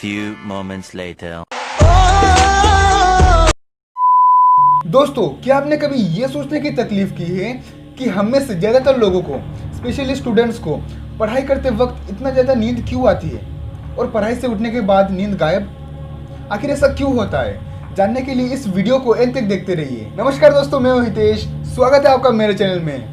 few moments later. दोस्तों, क्या आपने कभी ये सोचने की तकलीफ की है कि हम में से ज़्यादातर लोगों को, स्पेशली स्टूडेंट्स को, पढ़ाई करते वक्त इतना ज़्यादा नींद क्यों आती है और पढ़ाई से उठने के बाद नींद गायब? आखिर ऐसा क्यों होता है? जानने के लिए इस वीडियो को एंड तक देखते रहिए। नमस्कार दोस्तों, मैं हूं हितेश। स्वागत है आपका मेरे चैनल में।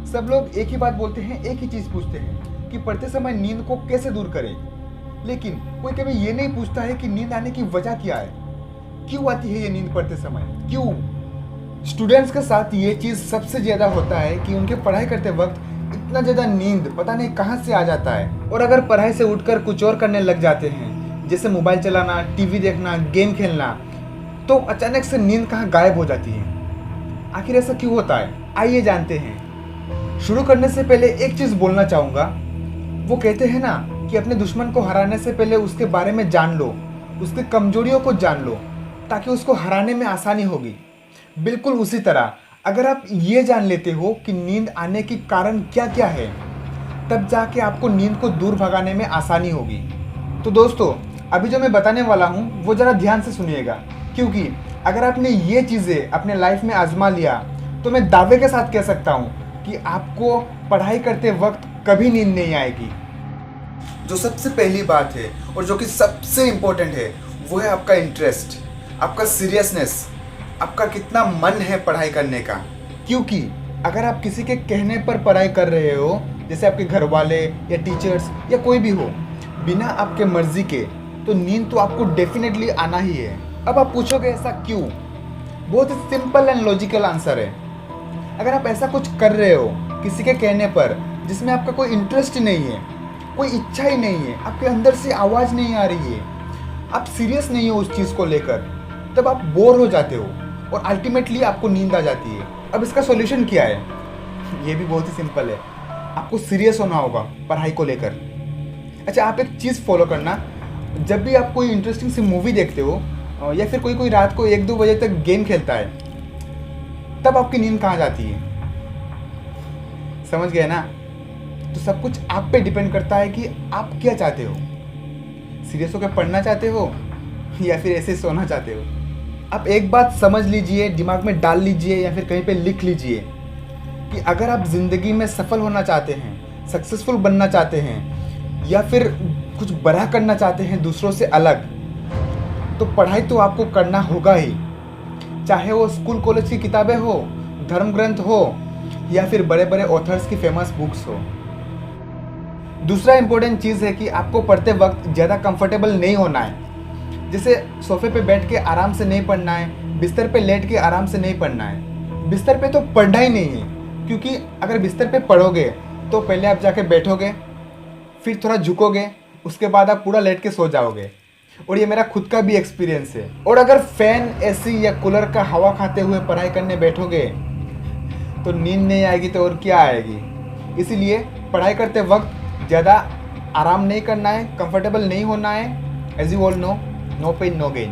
सब लोग एक ही बात बोलते हैं, एक ही चीज़ पूछते हैं कि पढ़ते समय नींद को कैसे दूर करें, लेकिन कोई कभी ये नहीं पूछता है कि नींद आने की वजह क्या है। क्यों आती है ये नींद पढ़ते समय? क्यों? स्टूडेंट्स के साथ ये चीज़ सबसे ज़्यादा होता है कि उनके पढ़ाई करते वक्त इतना ज़्यादा नींद पता नहीं कहाँ से आ जाता है, और अगर पढ़ाई से उठकर कुछ और करने लग जाते हैं, जैसे मोबाइल चलाना, टीवी देखना, गेम खेलना, तो अचानक से नींद कहाँ गायब हो जाती है। आखिर ऐसा क्यों होता है? आइए जानते हैं। शुरू करने से पहले एक चीज़ बोलना चाहूँगा। वो कहते हैं ना कि अपने दुश्मन को हराने से पहले उसके बारे में जान लो, उसकी कमजोरियों को जान लो, ताकि उसको हराने में आसानी होगी। बिल्कुल उसी तरह अगर आप ये जान लेते हो कि नींद आने के कारण क्या क्या है, तब जाके आपको नींद को दूर भगाने में आसानी होगी। तो दोस्तों, अभी जो मैं बताने वाला हूँ वो ज़रा ध्यान से सुनिएगा, क्योंकि अगर आपने ये चीज़ें अपने लाइफ में आजमा लिया तो मैं दावे के साथ कह सकता हूँ कि आपको पढ़ाई करते वक्त कभी नींद नहीं आएगी। जो सबसे पहली बात है और जो कि सबसे इम्पोर्टेंट है, वो है आपका इंटरेस्ट, आपका सीरियसनेस, आपका कितना मन है पढ़ाई करने का। क्योंकि अगर आप किसी के कहने पर पढ़ाई कर रहे हो, जैसे आपके घर वाले या टीचर्स या कोई भी हो, बिना आपके मर्जी के, तो नींद तो आपको डेफिनेटली आना ही है। अब आप पूछोगे ऐसा क्यों? बहुत ही सिंपल एंड लॉजिकल आंसर है। अगर आप ऐसा कुछ कर रहे हो किसी के कहने पर जिसमें आपका कोई इंटरेस्ट नहीं है, कोई इच्छा ही नहीं है, आपके अंदर से आवाज़ नहीं आ रही है, आप सीरियस नहीं हो उस चीज़ को लेकर, तब आप बोर हो जाते हो और अल्टीमेटली आपको नींद आ जाती है। अब इसका सॉल्यूशन क्या है? ये भी बहुत ही सिंपल है। आपको सीरियस होना होगा पढ़ाई को लेकर। अच्छा, आप एक चीज़ फॉलो करना, जब भी आप कोई इंटरेस्टिंग सी मूवी देखते हो या फिर कोई रात को 1-2 बजे तक गेम खेलता है, तब आपकी नींद कहाँ जाती है? समझ गए ना? तो सब कुछ आप पे डिपेंड करता है कि आप क्या चाहते हो। सीरियस होकर पढ़ना चाहते हो या फिर ऐसे सोना चाहते हो? आप एक बात समझ लीजिए, दिमाग में डाल लीजिए या फिर कहीं पे लिख लीजिए कि अगर आप ज़िंदगी में सफल होना चाहते हैं, सक्सेसफुल बनना चाहते हैं, या फिर कुछ बड़ा करना चाहते हैं दूसरों से अलग, तो पढ़ाई तो आपको करना होगा ही। चाहे वो स्कूल कॉलेज की किताबें हो, धर्म ग्रंथ हो, या फिर बड़े बड़े ऑथर्स की फेमस बुक्स हो। दूसरा इंपॉर्टेंट चीज़ है कि आपको पढ़ते वक्त ज़्यादा कंफर्टेबल नहीं होना है। जैसे सोफे पे बैठ के आराम से नहीं पढ़ना है, बिस्तर पे लेट के आराम से नहीं पढ़ना है। बिस्तर पे तो पढ़ना ही नहीं है, क्योंकि अगर बिस्तर पे पढ़ोगे तो पहले आप जाके बैठोगे, फिर थोड़ा झुकोगे, उसके बाद आप पूरा लेट के सो जाओगे। और ये मेरा खुद का भी एक्सपीरियंस है। और अगर फैन, एसी या कूलर का हवा खाते हुए पढ़ाई करने बैठोगे तो नींद नहीं आएगी तो और क्या आएगी। इसीलिए पढ़ाई करते वक्त ज़्यादा आराम नहीं करना है, कंफर्टेबल नहीं होना है। As you all know, no pain no gain.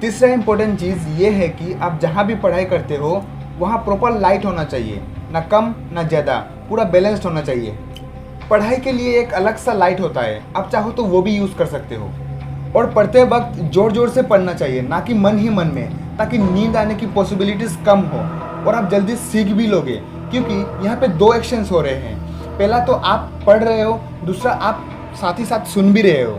तीसरा इंपॉर्टेंट चीज़ ये है कि आप जहाँ भी पढ़ाई करते हो वहाँ प्रॉपर लाइट होना चाहिए, ना कम ना ज़्यादा, पूरा बैलेंस्ड होना चाहिए। पढ़ाई के लिए एक अलग सा लाइट होता है, आप चाहो तो वो भी यूज़ कर सकते हो। और पढ़ते वक्त ज़ोर ज़ोर से पढ़ना चाहिए, ना कि मन ही मन में, ताकि नींद आने की पॉसिबिलिटीज़ कम हो और आप जल्दी सीख भी लोगे। क्योंकि यहाँ पे 2 एक्शंस हो रहे हैं। पहला तो आप पढ़ रहे हो, दूसरा आप साथ ही साथ सुन भी रहे हो,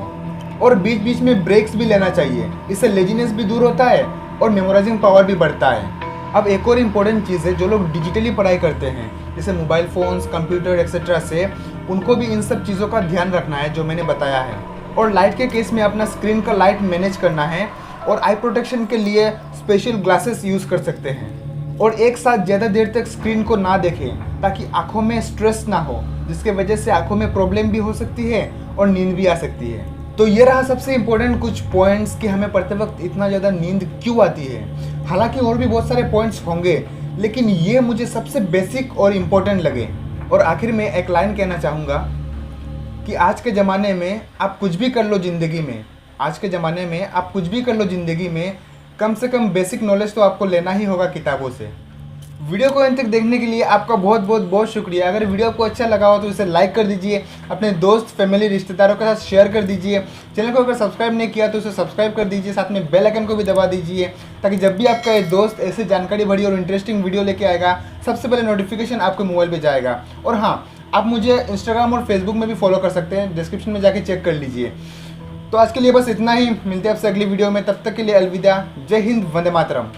और बीच बीच में ब्रेक्स भी लेना चाहिए। इससे लेजीनेस भी दूर होता है और मेमोराइजिंग पावर भी बढ़ता है। अब एक और इम्पोर्टेंट चीज़ है, जो लोग डिजिटली पढ़ाई करते हैं, जैसे मोबाइल फ़ोन्स, कंप्यूटर एक्सेट्रा से, उनको भी इन सब चीज़ों का ध्यान रखना है जो मैंने बताया है। और लाइट के केस में अपना स्क्रीन का लाइट मैनेज करना है, और आई प्रोटेक्शन के लिए स्पेशल ग्लासेस यूज़ कर सकते हैं। और एक साथ ज़्यादा देर तक स्क्रीन को ना देखें, ताकि आँखों में स्ट्रेस ना हो, जिसके वजह से आँखों में प्रॉब्लम भी हो सकती है और नींद भी आ सकती है। तो ये रहा सबसे इम्पोर्टेंट कुछ पॉइंट्स कि हमें पढ़ते वक्त इतना ज़्यादा नींद क्यों आती है। हालांकि और भी बहुत सारे पॉइंट्स होंगे, लेकिन ये मुझे सबसे बेसिक और इम्पोर्टेंट लगे। और आखिर में एक लाइन कहना चाहूँगा कि आज के ज़माने में आप कुछ भी कर लो ज़िंदगी में, आज के ज़माने में आप कुछ भी कर लो ज़िंदगी में, कम से कम बेसिक नॉलेज तो आपको लेना ही होगा किताबों से। वीडियो को अंत तक देखने के लिए आपका बहुत शुक्रिया। अगर वीडियो आपको अच्छा लगा हो तो इसे लाइक कर दीजिए, अपने दोस्त, फैमिली, रिश्तेदारों के साथ शेयर कर दीजिए। चैनल को अगर सब्सक्राइब नहीं किया तो उसे सब्सक्राइब कर दीजिए, साथ में बेल आइकन को भी दबा दीजिए, ताकि जब भी आपका ये दोस्त ऐसे जानकारी भरी और इंटरेस्टिंग वीडियो लेके आएगा, सबसे पहले नोटिफिकेशन आपके मोबाइल पर जाएगा। और हाँ, आप मुझे इंस्टाग्राम और फेसबुक में भी फॉलो कर सकते हैं, डिस्क्रिप्शन में जाके चेक कर लीजिए। तो आज के लिए बस इतना ही, मिलते हैं आपसे अगली वीडियो में, तब तक के लिए अलविदा। जय हिंद, वंदे मातरम।